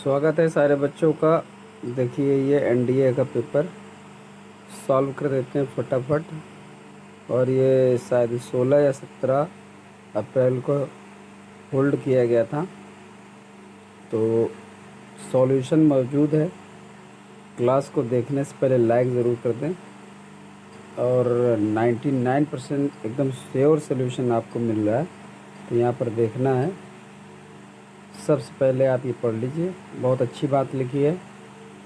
स्वागत है सारे बच्चों का। देखिए ये एनडीए का पेपर सॉल्व कर देते हैं फटाफट। और ये शायद 16 या 17 अप्रैल को होल्ड किया गया था, तो सॉल्यूशन मौजूद है। क्लास को देखने से पहले लाइक ज़रूर कर दें। और 99% एकदम श्योर सॉल्यूशन आपको मिल रहा है, तो यहाँ पर देखना है। सबसे पहले आप ये पढ़ लीजिए, बहुत अच्छी बात लिखी है।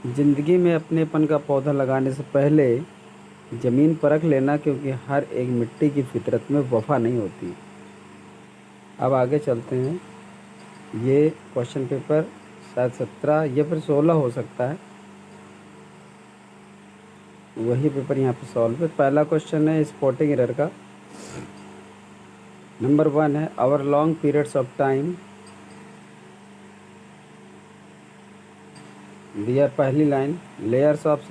ज़िंदगी में अपनेपन का पौधा लगाने से पहले ज़मीन परख लेना, क्योंकि हर एक मिट्टी की फितरत में वफा नहीं होती। अब आगे चलते हैं। ये क्वेश्चन पेपर शायद 17 या फिर 16 हो सकता है, वही पेपर यहाँ पे सॉल्व है। पहला क्वेश्चन है स्पॉटिंग एरर का। नंबर 1 है over long periods of time there. पहली line, layers of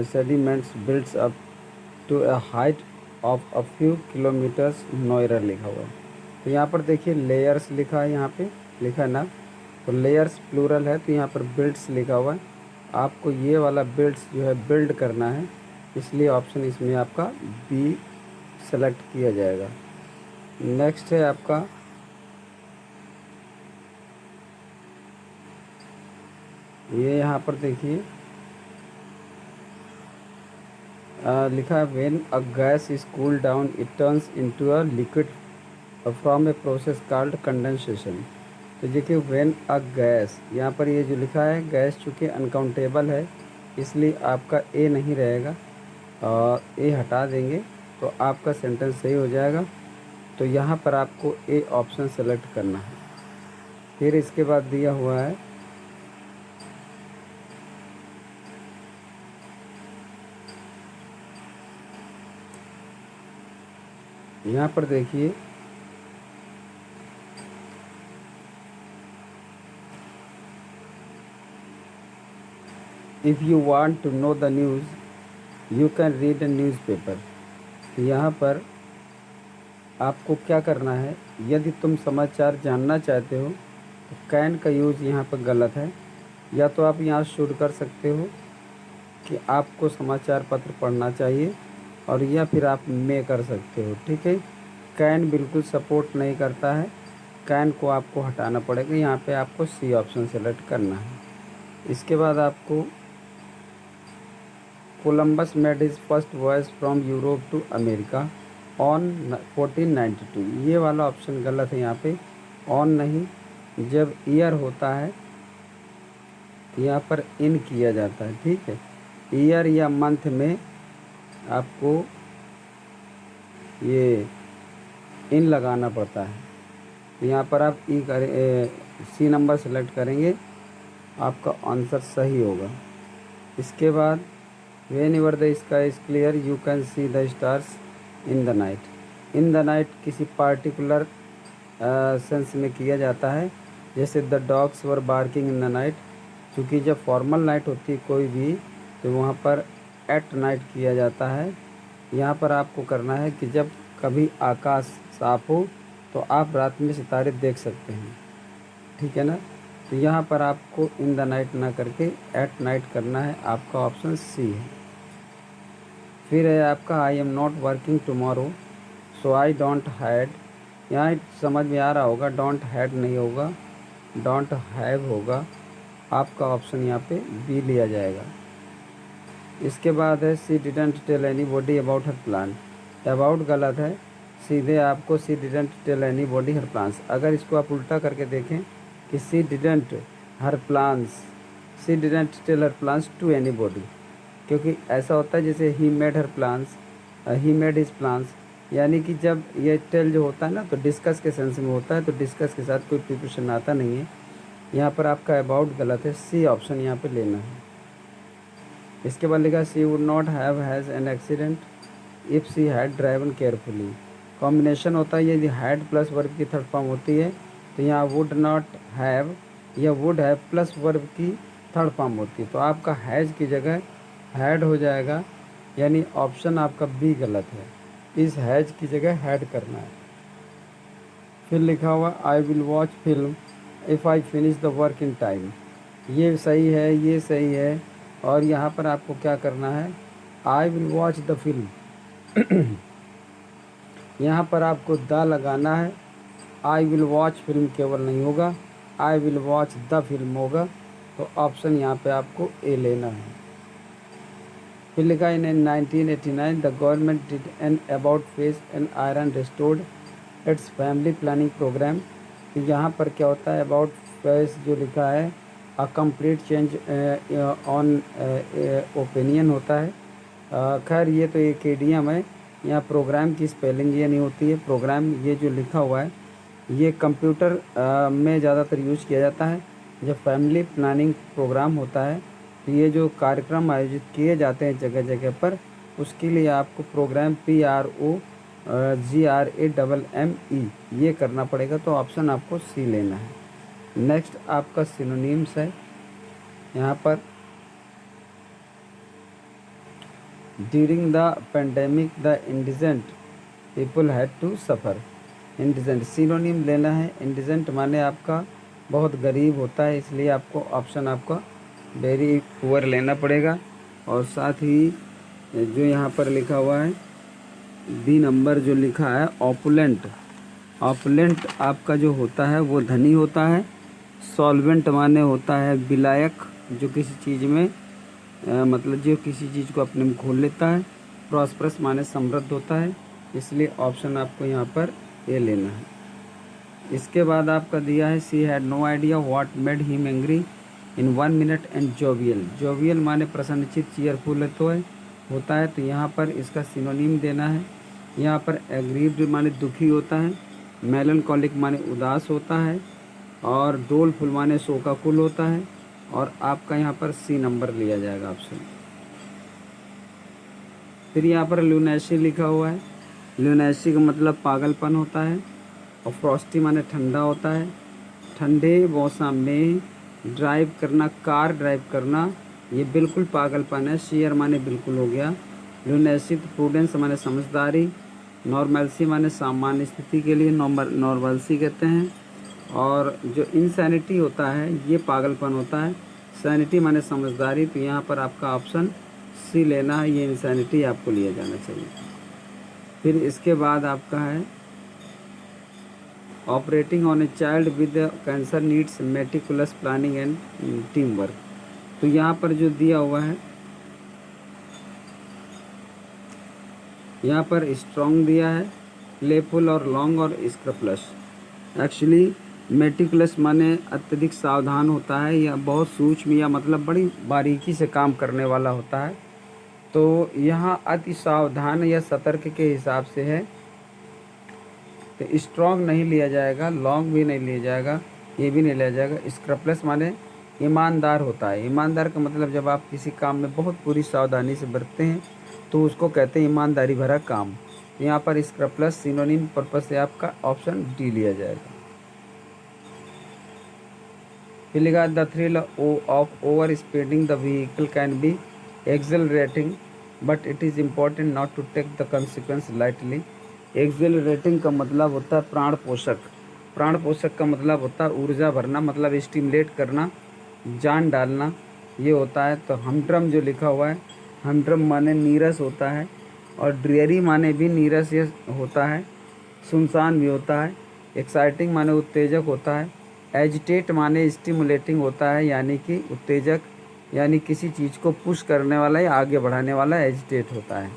sediments builds up to a height of a few kilometres, no error लिखा हुआ है। तो यहाँ पर देखिए लेयर्स लिखा है, यहाँ पे लिखा है ना, तो लेयर्स प्लूरल है, तो यहाँ पर बिल्ड्स लिखा हुआ है। आपको ये वाला बिल्ड्स जो है बिल्ड करना है, इसलिए ऑप्शन इसमें आपका बी सेलेक्ट किया जाएगा। नेक्स्ट है आपका ये, यहाँ पर देखिए लिखा है when a gas is cool down it turns into a liquid from a process called condensation. तो देखिए व्हेन अ गैस, यहाँ पर ये जो लिखा है गैस चूँकि अनकाउंटेबल है, इसलिए आपका ए नहीं रहेगा, और ए हटा देंगे तो आपका सेंटेंस सही हो जाएगा। तो यहाँ पर आपको ए ऑप्शन सेलेक्ट करना है। फिर इसके बाद दिया हुआ है यहाँ पर देखिए if you want to know the news you can read a newspaper. यहाँ पर आपको क्या करना है, यदि तुम समाचार जानना चाहते हो तो कैन का यूज़ यहाँ पर गलत है। या तो आप यहाँ शुड कर सकते हो कि आपको समाचार पत्र पढ़ना चाहिए, और या फिर आप मे कर सकते हो, ठीक है। कैन बिल्कुल सपोर्ट नहीं करता है, कैन को आपको हटाना पड़ेगा। यहाँ पे आपको सी ऑप्शन सेलेक्ट करना है। इसके बाद आपको Columbus made his first voyage from Europe to America on 1492, ये वाला ऑप्शन गलत है। यहाँ पे ऑन नहीं, जब ईयर होता है यहाँ पर इन किया जाता है, ठीक है। ईयर या मंथ में आपको ये इन लगाना पड़ता है। तो यहाँ पर आप ई करें, सी नंबर सेलेक्ट करेंगे, आपका आंसर सही होगा। इसके बाद when ever the sky is clear you can see the stars in the night. In the night किसी पार्टिकुलर सेंस में किया जाता है, जैसे the dogs were barking in the night. क्योंकि जब फॉर्मल नाइट होती है कोई भी, तो वहाँ पर एट नाइट किया जाता है। यहाँ पर आपको करना है कि जब कभी आकाश साफ हो तो आप रात में सितारे देख सकते हैं, ठीक है ना। तो यहाँ पर आपको इन द नाइट ना करके एट नाइट करना है, आपका ऑप्शन सी है। फिर है आपका I am not working tomorrow so I don't had. यहाँ समझ में आ रहा होगा, डोंट हैड नहीं होगा, डोंट हैव होगा। आपका ऑप्शन यहाँ पे बी लिया जाएगा। इसके बाद है she didn't tell anybody about her plan. About गलत है, सीधे आपको she didn't tell anybody her plans. अगर इसको आप उल्टा करके देखें कि she didn't her plans, she didn't tell her plans to anybody, क्योंकि ऐसा होता है जैसे ही made her plans, he made his plans, यानी कि जब ये टेल जो होता है ना, तो डिस्कस के सेंस में होता है, तो डिस्कस के साथ कोई प्रिपरेशन आता नहीं है। यहाँ पर आपका अबाउट गलत है, सी ऑप्शन यहाँ पे लेना है। इसके बाद लिखा she would not have has an accident if she had driven carefully. Combination होता है, यदि हैड प्लस वर्ब की थर्ड फॉर्म होती है तो यहाँ वुड नॉट हैव या वुड हैव प्लस वर्ब की थर्ड फॉर्म होती है, तो आपका हैज़ की जगह हैड हो जाएगा, यानी ऑप्शन आपका बी गलत है। इस हैज़ की जगह हैड करना है। फिर लिखा हुआ I will watch film if I finish the work in time. ये सही है, ये सही है। और यहाँ पर आपको क्या करना है, I will watch the film. यहाँ पर आपको द लगाना है, आई विल वॉच फिल्म केवल नहीं होगा, I will watch the film होगा। तो ऑप्शन यहाँ पे आपको ए लेना है। फिर लिखा in 1989 the government did an about face and iron restored its family planning programme. तो यहाँ पर क्या होता है, अबाउट फेस जो लिखा है a complete change on opinion होता है। खैर ये तो एक इडियम है, यहाँ प्रोग्राम की स्पेलिंग ये नहीं होती है। प्रोग्राम ये जो लिखा हुआ है ये कंप्यूटर में ज़्यादातर यूज किया जाता है जब फैमिली प्लानिंग प्रोग्राम होता है। तो ये जो कार्यक्रम आयोजित किए जाते हैं जगह जगह पर, उसके लिए आपको प्रोग्राम PROGRAMME ये करना पड़ेगा। तो ऑप्शन आपको सी लेना है। नेक्स्ट आपका सिनोनिम्स है। यहाँ पर during the pandemic the indigent people had to suffer. Indigent synonym लेना है। इंडिजेंट माने आपका बहुत गरीब होता है, इसलिए आपको ऑप्शन आपका वेरी पुअर लेना पड़ेगा। और साथ ही जो यहाँ पर लिखा हुआ है बी नंबर जो लिखा है ऑपुलेंट, ऑपुलेंट आपका जो होता है वो धनी होता है। सॉल्वेंट माने होता है विलायक, जो किसी चीज़ में मतलब जो किसी चीज़ को अपने में घोल लेता है। प्रॉस्परस माने समृद्ध होता है, इसलिए ऑप्शन आपको यहाँ पर ए लेना है। इसके बाद आपका दिया है she had no idea what made him angry in 1 minute and jovial. Jovial माने प्रसन्नचित, चीयरफुल तो है होता है। तो यहाँ पर इसका सिनोनिम देना है। यहाँ पर एग्रीव्ड माने दुखी होता है, मेलनकॉलिक माने उदास होता है, और डोलफुल माने शोकाकुल होता है। और आपका यहाँ पर सी नंबर लिया जाएगा ऑप्शन। फिर यहाँ पर लूनेसी लिखा हुआ है। लूनेसी का मतलब पागलपन होता है। और फ्रॉस्टी माने ठंडा होता है। ठंडे मौसम में ड्राइव करना, कार ड्राइव करना, ये बिल्कुल पागलपन है। शेयर माने बिल्कुल हो गया। लूनेसी प्रूडेंस माने समझदारी। नॉर्मलसी माने सामान्य स्थिति के लिए नॉर्मलसी कहते हैं। और जो इनसैनिटी होता है ये पागलपन होता है। सैनिटी माने समझदारी। तो यहाँ पर आपका ऑप्शन सी लेना है, ये इनसैनिटी आपको लिया जाना चाहिए। फिर इसके बाद आपका है operating on a child with cancer needs meticulous planning and team work. तो यहाँ पर जो दिया हुआ है यहाँ पर स्ट्रॉन्ग दिया है, प्लेफुल और लॉन्ग और स्क्रप्लस। एक्चुअली मेटिकुलस माने अत्यधिक सावधान होता है या बहुत सूक्ष्म या मतलब बड़ी बारीकी से काम करने वाला होता है। तो यहाँ अति सावधान या सतर्क के हिसाब से है, तो स्ट्रॉन्ग नहीं लिया जाएगा, लॉन्ग भी नहीं लिया जाएगा, ये भी नहीं लिया जाएगा। स्क्रप्लस माने ईमानदार होता है। ईमानदार का मतलब जब आप किसी काम में बहुत पूरी सावधानी से बरतते हैं तो उसको कहते हैं ईमानदारी भरा काम। यहाँ पर स्क्रप्लस सिनोनिम पर्पस से आपका ऑप्शन डी लिया जाएगा। फिर लिखा the thrill of over speeding the vehicle can be accelerating but it is important not to take the consequence lightly. Accelerating का मतलब होता है प्राण पोषक। प्राण पोषक का मतलब होता है ऊर्जा भरना, मतलब स्टिमुलेट करना, जान डालना, ये होता है। तो हमड्रम जो लिखा हुआ है, हमड्रम माने नीरस होता है। और ड्रियरी माने भी नीरस ये होता है, सुनसान भी होता है। एक्साइटिंग माने उत्तेजक होता है। एजिटेट माने स्टिमुलेटिंग होता है, यानी कि उत्तेजक, यानी किसी चीज़ को पुश करने वाला या आगे बढ़ाने वाला एजिटेट होता है।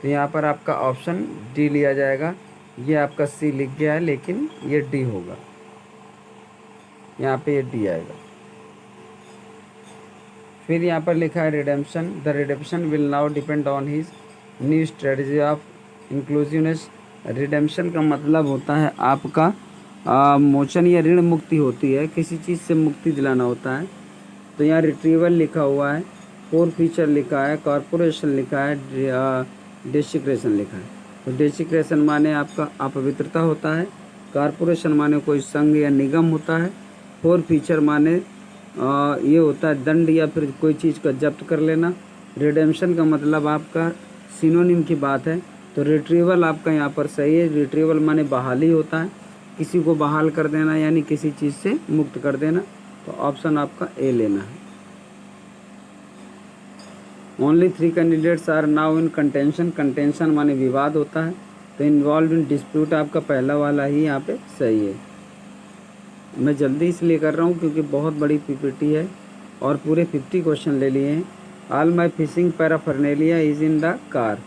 तो यहाँ पर आपका ऑप्शन डी लिया जाएगा। ये आपका सी लिख गया है लेकिन ये डी होगा, यहाँ पे ये डी आएगा। फिर यहाँ पर लिखा है redemption. The redemption will now depend on his new strategy of inclusiveness. Redemption का मतलब होता है आपका मोचन या ऋण मुक्ति होती है, किसी चीज़ से मुक्ति दिलाना होता है। तो यहाँ रिट्रीवल लिखा हुआ है, फोर फीचर लिखा है, कॉरपोरेशन लिखा है, डेसिक्रेशन लिखा है। तो डेसिक्रेशन माने आपका अपवित्रता होता है। कॉरपोरेशन माने कोई संघ या निगम होता है। फोर फीचर माने ये होता है दंड या फिर कोई चीज़ का जब्त कर लेना। रिडेम्पशन का मतलब आपका सिनोनिम की बात है, तो रिट्रीवल आपका यहाँ पर सही है। रिट्रीवल माने बहाली होता है, किसी को बहाल कर देना यानी किसी चीज़ से मुक्त कर देना। तो ऑप्शन आपका ए लेना है। Only 3 candidates are now in contention. Contention माने विवाद होता है, तो इन्वॉल्व इन डिस्प्यूट आपका पहला वाला ही यहाँ पे सही है। मैं जल्दी इसलिए कर रहा हूँ क्योंकि बहुत बड़ी पीपीटी है और पूरे 50 क्वेश्चन ले लिए हैं। All my fishing paraphernalia is in the car.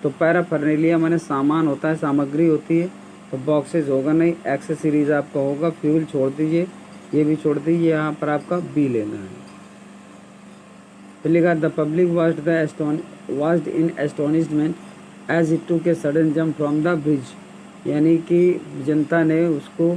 तो पैराफर्नेलिया माने सामान होता है, सामग्री होती है, तो बॉक्सेज होगा नहीं, एक्सेसरीज आपका होगा। फ्यूल छोड़ दीजिए, ये भी छोड़ दीजिए, यहाँ पर आपका बी लेना है। फिर लिखा the public was in astonishment as it took a sudden jump from the bridge. यानी कि जनता ने उसको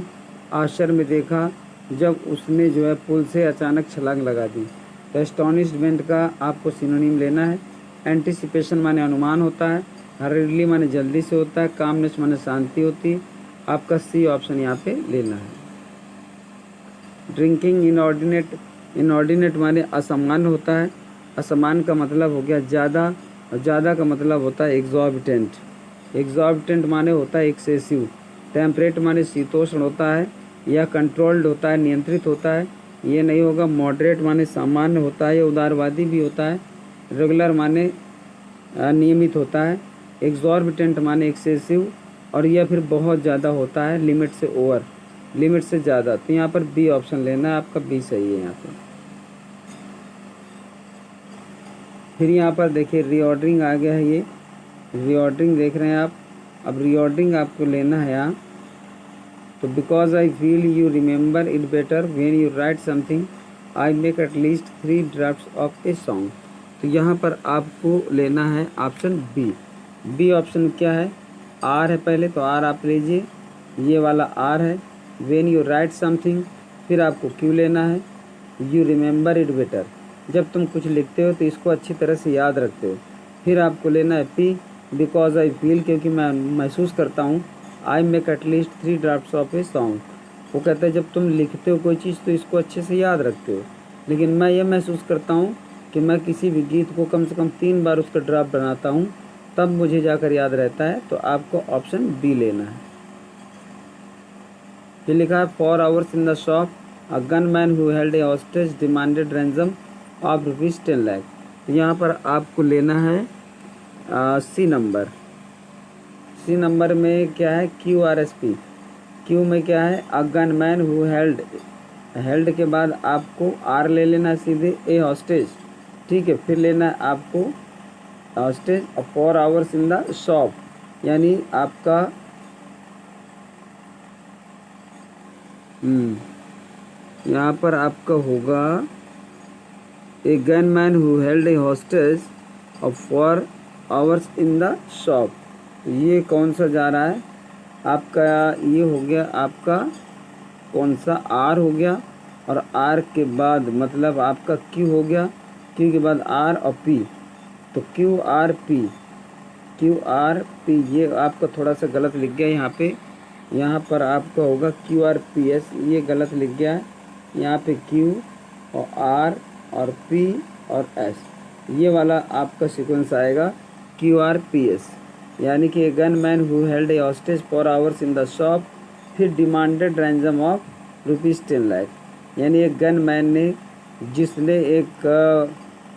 आश्चर्य में देखा जब उसने जो है पुल से अचानक छलांग लगा दी। तो एस्टोनिशमेंट का आपको सिनोनिम लेना है। एंटिसिपेशन माने अनुमान होता है, हर्रिडली माने जल्दी से होता है, कामनेस माने शांति होती है। आपका सी ऑप्शन यहाँ पे लेना है। ड्रिंकिंग इनऑर्डिनेट माने असामान्य होता है, असमान का मतलब हो गया ज़्यादा, और ज़्यादा का मतलब होता है एग्जॉर्बिटेंट। एग्जॉर्बिटेंट माने होता है एक्सेसिव। टेम्परेट माने शीतोष्ण होता है, या कंट्रोल्ड होता है, नियंत्रित होता है, ये नहीं होगा। मॉडरेट माने सामान्य होता है, या उदारवादी भी होता है। रेगुलर माने नियमित होता है। एग्जॉर्बिटेंट माने एक्सेसिव, और यह फिर बहुत ज़्यादा होता है, लिमिट से ओवर, लिमिट से ज़्यादा। तो यहाँ पर बी ऑप्शन लेना है, आपका बी सही है यहाँ पर। फिर यहाँ पर देखिए रीऑर्डरिंग आ गया है, ये रीऑर्डरिंग देख रहे हैं आप। अब रीऑर्डरिंग आपको लेना है यहाँ। तो because I feel you remember it better when you right something, I make at least 3 drafts of a song. तो यहाँ पर आपको लेना है ऑप्शन बी। बी ऑप्शन क्या है, आर है पहले, तो आर आप लीजिए, ये वाला आर है। व्हेन यू राइट समथिंग, फिर आपको क्यों लेना है, यू रिमेंबर इट बेटर, जब तुम कुछ लिखते हो तो इसको अच्छी तरह से याद रखते हो। फिर आपको लेना है पी, बिकॉज आई फील, क्योंकि मैं महसूस करता हूँ। I make at least 3 drafts of a song, वो कहता है जब तुम लिखते हो कोई चीज़ तो इसको अच्छे से याद रखते हो, लेकिन मैं ये महसूस करता हूँ कि मैं किसी भी गीत को कम से कम 3 बार उसका ड्राफ्ट बनाता हूँ, तब मुझे जाकर याद रहता है। तो आपको ऑप्शन बी लेना है। फिर लिखा है 4 hours in the shop, a gun man who held A hostage demanded ransom of ₹10 lakh. तो यहाँ पर आपको लेना है सी नंबर। सी नंबर में क्या है, QRSP। क्यू में क्या है, a gun man who held, held के बाद आपको आर ले लेना है सीधे, ए हॉस्टेज, ठीक है। फिर लेना है आपको hostage, 4 hours in the shop, यानी आपका यहाँ पर आपका होगा a gun man who held A hostage of 4 hours in the shop. ये कौन सा जा रहा है आपका, ये हो गया आपका कौन सा, आर हो गया, और आर के बाद मतलब आपका क्यू हो गया, क्यू के बाद आर और पी, तो QRP, QRP ये आपका थोड़ा सा गलत लिख गया यहाँ पे। यहाँ पर आपका होगा QRPS, ये गलत लिख गया है। यहाँ पे Q और R और P और S, ये वाला आपका सीक्वेंस आएगा QRPS। यानी कि gun man who held A hostage 4 hours in the shop, फिर डिमांडेड रैंसम ऑफ ₹10 लाख। यानी एक गन मैन ने, जिसने एक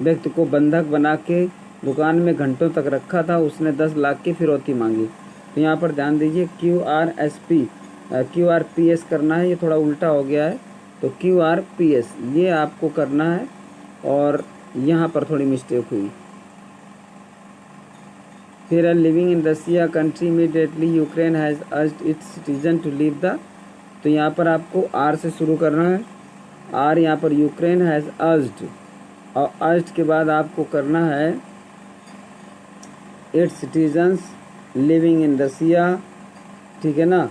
व्यक्ति को बंधक बना के दुकान में घंटों तक रखा था, उसने 10 लाख की फिरौती मांगी। तो यहाँ पर ध्यान दीजिए QRPS करना है, ये थोड़ा उल्टा हो गया है, तो QRPS ये आपको करना है, और यहाँ पर थोड़ी मिस्टेक हुई। फिर living in Russia country immediately Ukraine has urged its citizen to leave the, तो यहाँ पर आपको आर से शुरू करना है। आर यहाँ पर यूक्रेन हैज़ अर्ज्ड, और अर्ज्ड के बाद आपको करना है its citizens living in Russia, ठीक है ना,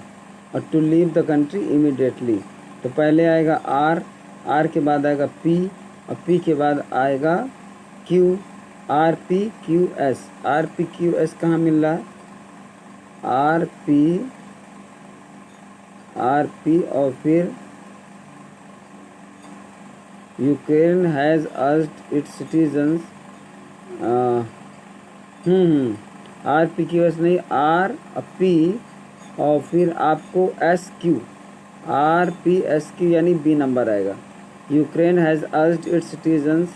और to leave the country immediately. तो पहले आएगा आर, आर के बाद आएगा पी, और पी के बाद आएगा क्यू, RPQS। RPQS कहाँ मिल रहा है, RP और फिर Ukraine has urged its citizens, RPQS नहीं, RP और फिर आपको SQ, RPSQ यानी बी नंबर आएगा। Ukraine has urged its citizens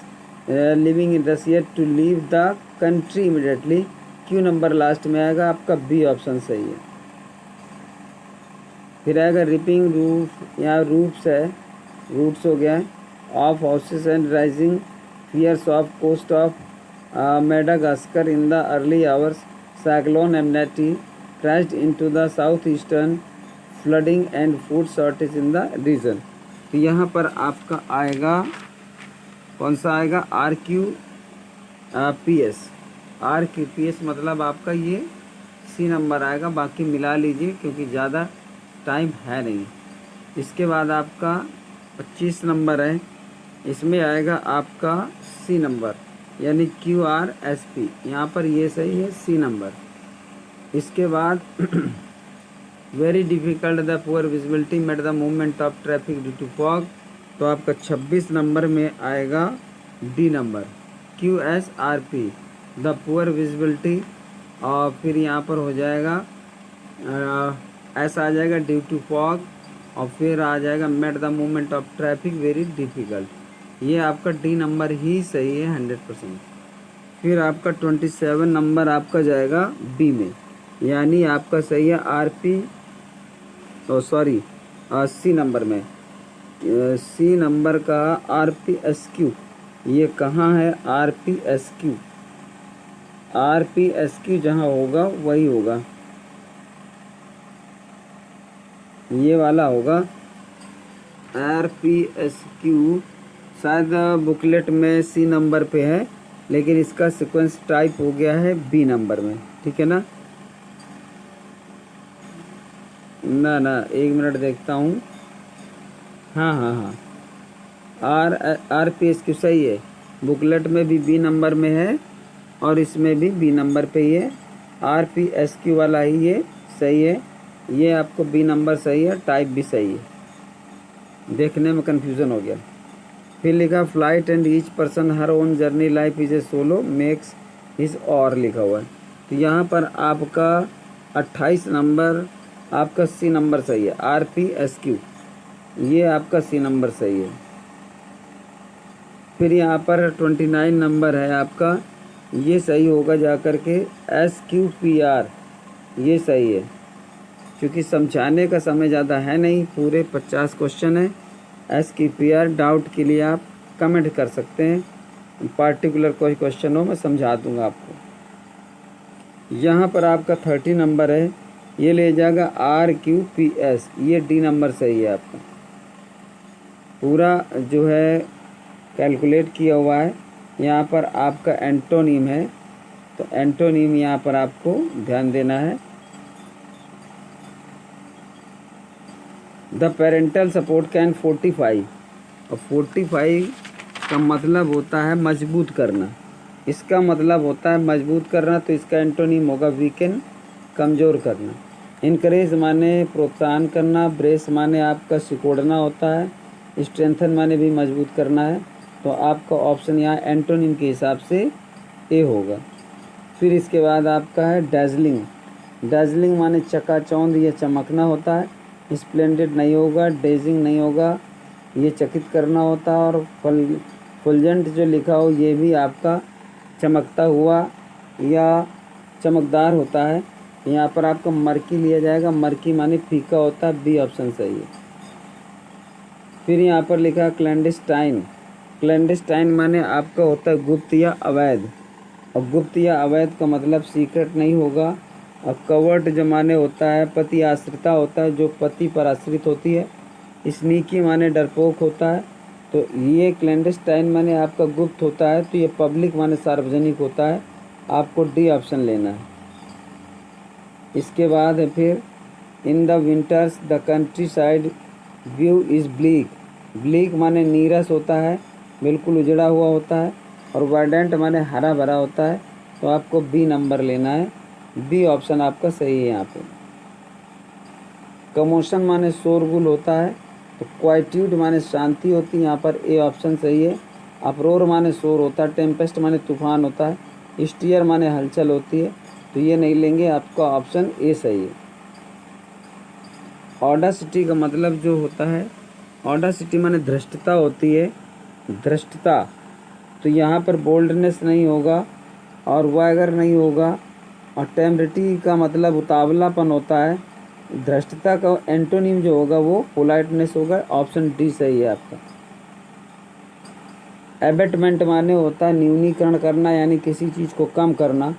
living in Russia to leave the country immediately. Q number last में आएगा आपका, बी ऑप्शन सही है। फिर आएगा रिपिंग रूफ, यहाँ रूफ्स है, रूट्स हो गया off houses and rising fears of coast of Madagascar in the early hours, cyclone Emnati crashed into the southeastern, flooding and food shortage in the region। तो यहाँ पर आपका आएगा कौन सा आएगा, RQPS। RQPS मतलब आपका ये सी नंबर आएगा, बाकी मिला लीजिए क्योंकि ज़्यादा टाइम है नहीं। इसके बाद आपका 25 नंबर है, इसमें आएगा आपका सी नंबर यानी QRSP, यहाँ पर ये सही है सी नंबर। इसके बाद very difficult the poor visibility made the movement of traffic due to fog, तो आपका 26 नंबर में आएगा D number QSRP the poor visibility. और फिर यहाँ पर हो जाएगा ऐसा आ जाएगा ड्यू टू फॉग, और फिर आ जाएगा made the movement of traffic very difficult. ये आपका डी नंबर ही सही है 100%। फिर आपका 27 नंबर आपका जाएगा बी में, यानी आपका सही है सी नंबर में। सी नंबर का RPSQ, ये कहाँ है RPSQ? RPSQ जहाँ होगा वही होगा, ये वाला होगा RPSQ। शायद बुकलेट में सी नंबर पे है, लेकिन इसका सीक्वेंस टाइप हो गया है बी नंबर में, ठीक है ना। ना 1 मिनट देखता हूँ। हाँ, RPSQ सही है, बुकलेट में भी बी नंबर में है और इसमें भी बी नंबर पे ही है। RPSQ वाला ही ये सही है, ये आपको बी नंबर सही है, टाइप भी सही है, देखने में कन्फ्यूज़न हो गया। फिर लिखा flight and each person her own journey life is a solo makes his और लिखा हुआ है। तो यहाँ पर आपका 28 नंबर आपका सी नंबर सही है, RPSQ, ये आपका सी नंबर सही है। फिर यहाँ पर 29 नंबर है आपका, ये सही होगा जा कर के SQPR, ये सही है। क्योंकि समझाने का समय ज़्यादा है नहीं, पूरे 50 क्वेश्चन है। SQPR डाउट के लिए आप कमेंट कर सकते हैं, पार्टिकुलर कोई क्वेश्चन हो मैं समझा दूंगा आपको। यहाँ पर आपका 30 नंबर है, ये ले जाएगा RQPS, ये डी नंबर सही है आपका। पूरा जो है कैलकुलेट किया हुआ है। यहाँ पर आपका एंटोनीम है, तो एंटोनीम यहाँ पर आपको ध्यान देना है। The parental support can fortify, और 45 का मतलब होता है मजबूत करना, इसका मतलब होता है मजबूत करना, तो इसका एंटोनीम होगा वीकन, कमज़ोर करना। इनकरेज माने प्रोत्साहन करना, ब्रेस माने आपका सिकोड़ना होता है, स्ट्रेंथन माने भी मजबूत करना है। तो आपका ऑप्शन यहाँ एंटोनिम के हिसाब से ए होगा। फिर इसके बाद आपका है डैजलिंग, डैजलिंग माने चकाचौंध या चमकना होता है। स्प्लेंडेड नहीं होगा, डेजिंग नहीं होगा, ये चकित करना होता है। और फुलजेंट जो लिखा हो ये भी आपका चमकता हुआ या चमकदार होता है। यहाँ पर आपका मर्की लिया जाएगा, मर्की माने फीका होता है, बी ऑप्शन सही है। फिर यहाँ पर लिखा है क्लैंडस्टाइन, क्लैंडस्टाइन माने आपका होता है गुप्त या अवैध, और गुप्त या अवैध का मतलब सीक्रेट नहीं होगा। और कवर्ट जो माने होता है पति आश्रिता होता है, जो पति पर आश्रित होती है। स्नीकी माने डरपोक होता है, तो ये क्लैंडस्टाइन माने आपका गुप्त होता है, तो ये पब्लिक माने सार्वजनिक होता है, आपको डी ऑप्शन लेना है। इसके बाद है फिर in the winters the country side view is bleak, bleak माने नीरस होता है, बिल्कुल उजड़ा हुआ होता है। और वर्डेंट माने हरा भरा होता है, तो आपको बी नंबर लेना है, बी ऑप्शन आपका सही है। यहाँ पे कमोशन माने शोरगुल होता है, तो क्वाइट्यूड माने शांति होती है, यहाँ पर ए ऑप्शन सही है। अपरोर माने शोर होता है, टेम्पेस्ट माने तूफान होता है, स्टीयर माने हलचल होती है, तो ये नहीं लेंगे, आपका ऑप्शन ए सही है। ऑडासिटी का मतलब जो होता है ऑडासिटी माने धृष्टता होती है, धृष्टता। तो यहाँ पर बोल्डनेस नहीं होगा और वैगर नहीं होगा। और टेम्परिटी का मतलब उतावलापन होता है। धृष्टता का एंटोनिम जो होगा वो पोलाइटनेस होगा। ऑप्शन डी सही है आपका। एबेटमेंट माने होता है न्यूनीकरण करना, यानी किसी चीज़ को कम करना।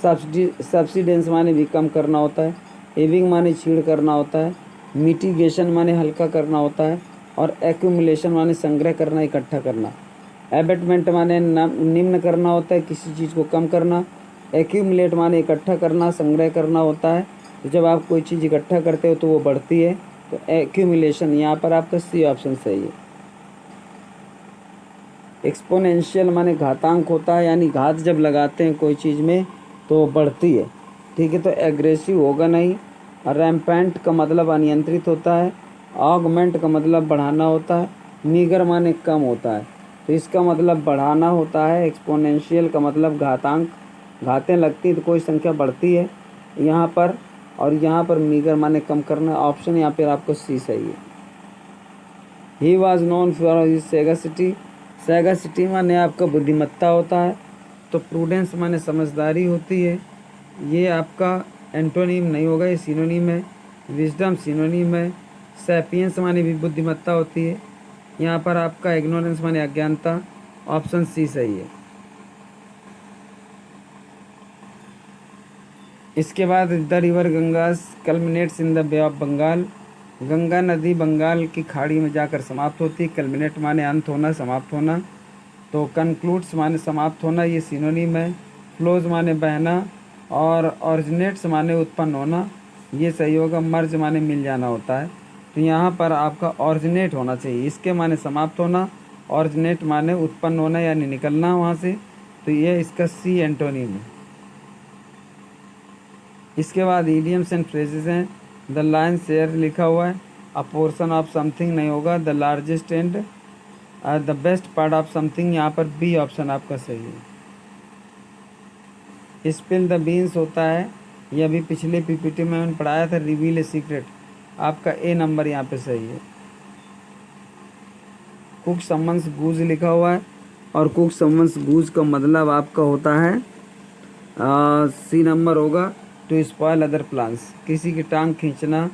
सब्सिडेंस माने भी कम करना होता है। एविंग माने छीड़ करना होता है। मिटिगेशन माने हल्का करना होता है। और एक्यूमुलेशन माने संग्रह करना, इकट्ठा करना। एबेटमेंट माने निम्न करना होता है, किसी चीज़ को कम करना। एक्यूमुलेट माने इकट्ठा करना, संग्रह करना होता है। तो जब आप कोई चीज़ इकट्ठा करते हो तो वो बढ़ती है, तो एक्यूमुलेशन। यहाँ पर आपका सी ऑप्शन सही है। एक्सपोनेंशियल माने घातांक होता है, यानी घात जब लगाते हैं कोई चीज़ में तो वो बढ़ती है। ठीक है, तो एग्रेसिव होगा नहीं। रैम्पेंट का मतलब अनियंत्रित होता है। ऑगमेंट का मतलब बढ़ाना होता है। मीगर माने कम होता है, तो इसका मतलब बढ़ाना होता है। एक्सपोनेंशियल का मतलब घातांक, घातें लगती तो कोई संख्या बढ़ती है यहाँ पर। और यहाँ पर मीगर माने कम करना। ऑप्शन यहाँ पर आपको सी सही है। He was known for his sagacity. Sagacity माने आपका बुद्धिमत्ता होता है। तो प्रूडेंस माने समझदारी होती है। ये आपका एंटोनिम नहीं होगा, ये सिनोनिम है। विजडम सिनोनिम है। सैपियंस माने भी बुद्धिमत्ता होती है। यहाँ पर आपका इग्नोरेंस माने अज्ञानता। ऑप्शन सी सही है। इसके बाद the river Ganga culminates in the Bay of Bengal. Ganga नदी बंगाल की खाड़ी में जाकर समाप्त होती है। कल्मिनेट माने अंत होना, समाप्त होना। तो कंक्लूड्स माने समाप्त होना, ये सिनोनिम है। फ्लोज माने बहना। और ऑरिजिनेट्स माने उत्पन्न होना, ये सही होगा। मर्ज माने मिल जाना होता है। तो यहाँ पर आपका ऑरिजिनेट होना चाहिए। इसके माने समाप्त होना, ऑरिजिनेट माने उत्पन्न होना यानी निकलना वहाँ से। तो ये इसका सी एंटोनिम है। इसके बाद इडियम्स एंड फ्रेजेस हैं। द लायन शेयर लिखा हुआ है। अ पोर्शन ऑफ समथिंग नहीं होगा। The largest and the best part of something, यहाँ पर बी ऑप्शन आपका सही है। स्पिल द बीन्स होता है, ये अभी पिछले पीपीटी में मैंने पढ़ाया था। रिवील ए सीक्रेट, आपका ए नंबर यहाँ पे सही है। कुक समन्स गूज लिखा हुआ है, और कुक समन्स गूज का मतलब आपका होता है सी नंबर होगा। टू स्पॉयल अदर प्लान्स, किसी की टांग खींचना।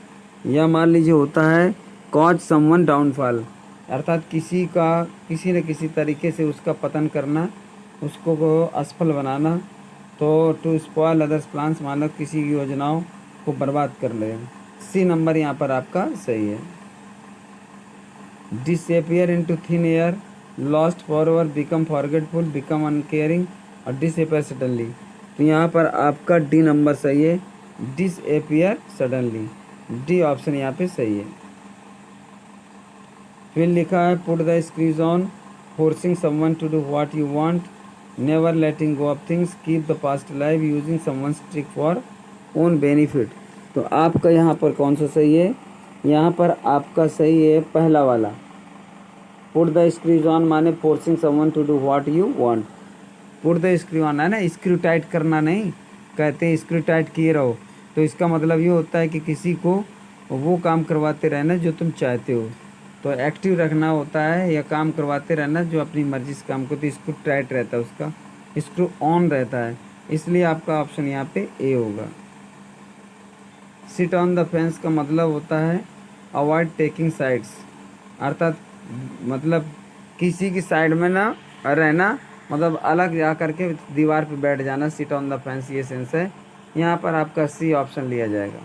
या मान लीजिए होता है कॉज समवन डाउनफॉल, अर्थात किसी का किसी न किसी तरीके से उसका पतन करना, उसको को असफल बनाना। तो टू स्पॉयल अदर्स प्लान्स मानो किसी की योजनाओं को बर्बाद कर ले। सी नंबर यहाँ पर आपका सही है। Disappear into thin air, lost forever, become forgetful, become uncaring और डिसअपियर सडनली। तो यहाँ पर आपका डी नंबर सही है। डिसअपियर सडनली, डी ऑप्शन यहाँ पे सही है। फिर लिखा है put the squeeze on, forcing someone to do what you want, never letting go of things, keep the past live, using someone's trick for own benefit. तो आपका यहाँ पर कौन सा सही है? यहाँ पर आपका सही है पहला वाला। पुट द स्क्रीज ऑन माने forcing someone to do what you want. Put the screw on है ना, स्क्रू टाइट करना नहीं, कहते हैं स्क्रू टाइट किए रहो। तो इसका मतलब ये होता है कि किसी को वो काम करवाते रहना जो तुम चाहते हो। तो एक्टिव रखना होता है, या काम करवाते रहना जो अपनी मर्जी से काम करते। स्क्रू टाइट रहता है, उसका स्क्रू ऑन रहता है। इसलिए आपका ऑप्शन यहाँ पे ए होगा। सिट ऑन द फेंस का मतलब होता है अवॉइड टेकिंग साइड्स, अर्थात मतलब किसी की साइड में ना रहना, मतलब अलग जा करके दीवार पे बैठ जाना। सिट ऑन द फेंस ये सेंस है। यहाँ पर आपका सी ऑप्शन लिया जाएगा।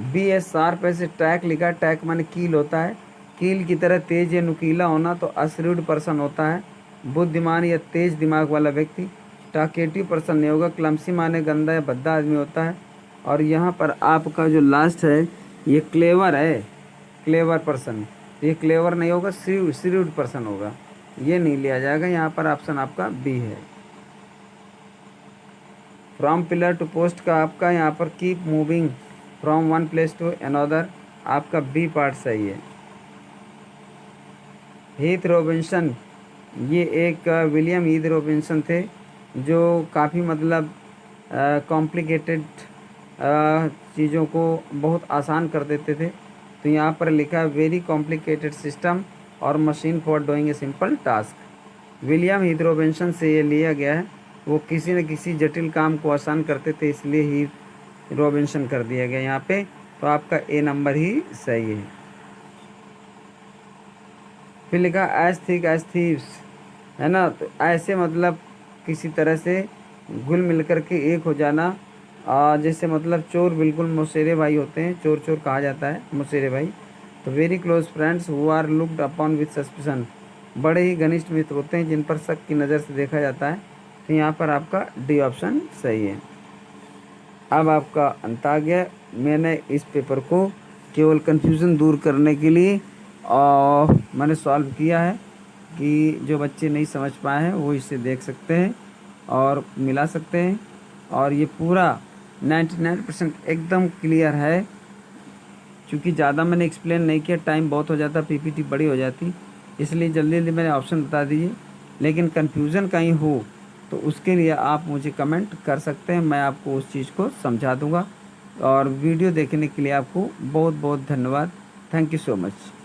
बी एस शार्प ऐसे टैक लिखा। टैक माने कील होता है। कील की तरह तेज या नुकीला होना, तो अश्रूड पर्सन होता है, बुद्धिमान या तेज दिमाग वाला व्यक्ति। टाकेटिव पर्सन नहीं होगा। क्लमसी माने गंदा या भद्दा आदमी होता है। और यहाँ पर आपका जो लास्ट है ये क्लेवर है, क्लेवर पर्सन। ये क्लेवर नहीं होगा, श्रीव्ड पर्सन होगा, ये नहीं लिया जाएगा। यहाँ पर ऑप्शन आपका बी है। फ्रॉम पिलर टू पोस्ट का आपका यहाँ पर keep moving from one place to another, आपका बी पार्ट सही है। हीथ रॉबिन्सन, ये एक विलियम हीथ रॉबिन्सन थे, जो काफ़ी मतलब कॉम्प्लिकेटेड चीज़ों को बहुत आसान कर देते थे। तो यहाँ पर लिखा है वेरी कॉम्प्लिकेटेड सिस्टम और machine for doing a simple task. William Heath Robinson से ये लिया गया है। वो किसी न किसी जटिल काम को आसान करते थे, इसलिए हीथ रॉबिन्सन कर दिया गया यहाँ पे। तो आपका ए नंबर ही सही है। फिर लिखा एज थिक एज थीव्स, है ना। तो ऐसे मतलब किसी तरह से घुल मिल कर के एक हो जाना। जैसे मतलब चोर बिल्कुल मौसेरे भाई होते हैं, चोर चोर कहा जाता है, मौसेरे भाई। तो very close friends who are looked upon with suspicion, बड़े ही घनिष्ठ मित्र होते हैं जिन पर शक की नज़र से देखा जाता है। तो यहाँ पर आपका डी ऑप्शन सही है। अब आपका अंत आ गया। मैंने इस पेपर को केवल कन्फ्यूज़न दूर करने के लिए मैंने सॉल्व किया है कि जो बच्चे नहीं समझ पाए हैं वो इसे देख सकते हैं और मिला सकते हैं। और ये पूरा 99% एकदम क्लियर है। क्योंकि ज़्यादा मैंने एक्सप्लेन नहीं किया, टाइम बहुत हो जाता, पीपीटी बड़ी हो जाती, इसलिए जल्दी जल्दी मैंने ऑप्शन बता दीजिए। लेकिन कन्फ्यूज़न कहीं हो तो उसके लिए आप मुझे कमेंट कर सकते हैं, मैं आपको उस चीज़ को समझा दूँगा। और वीडियो देखने के लिए आपको बहुत बहुत धन्यवाद। Thank you so much.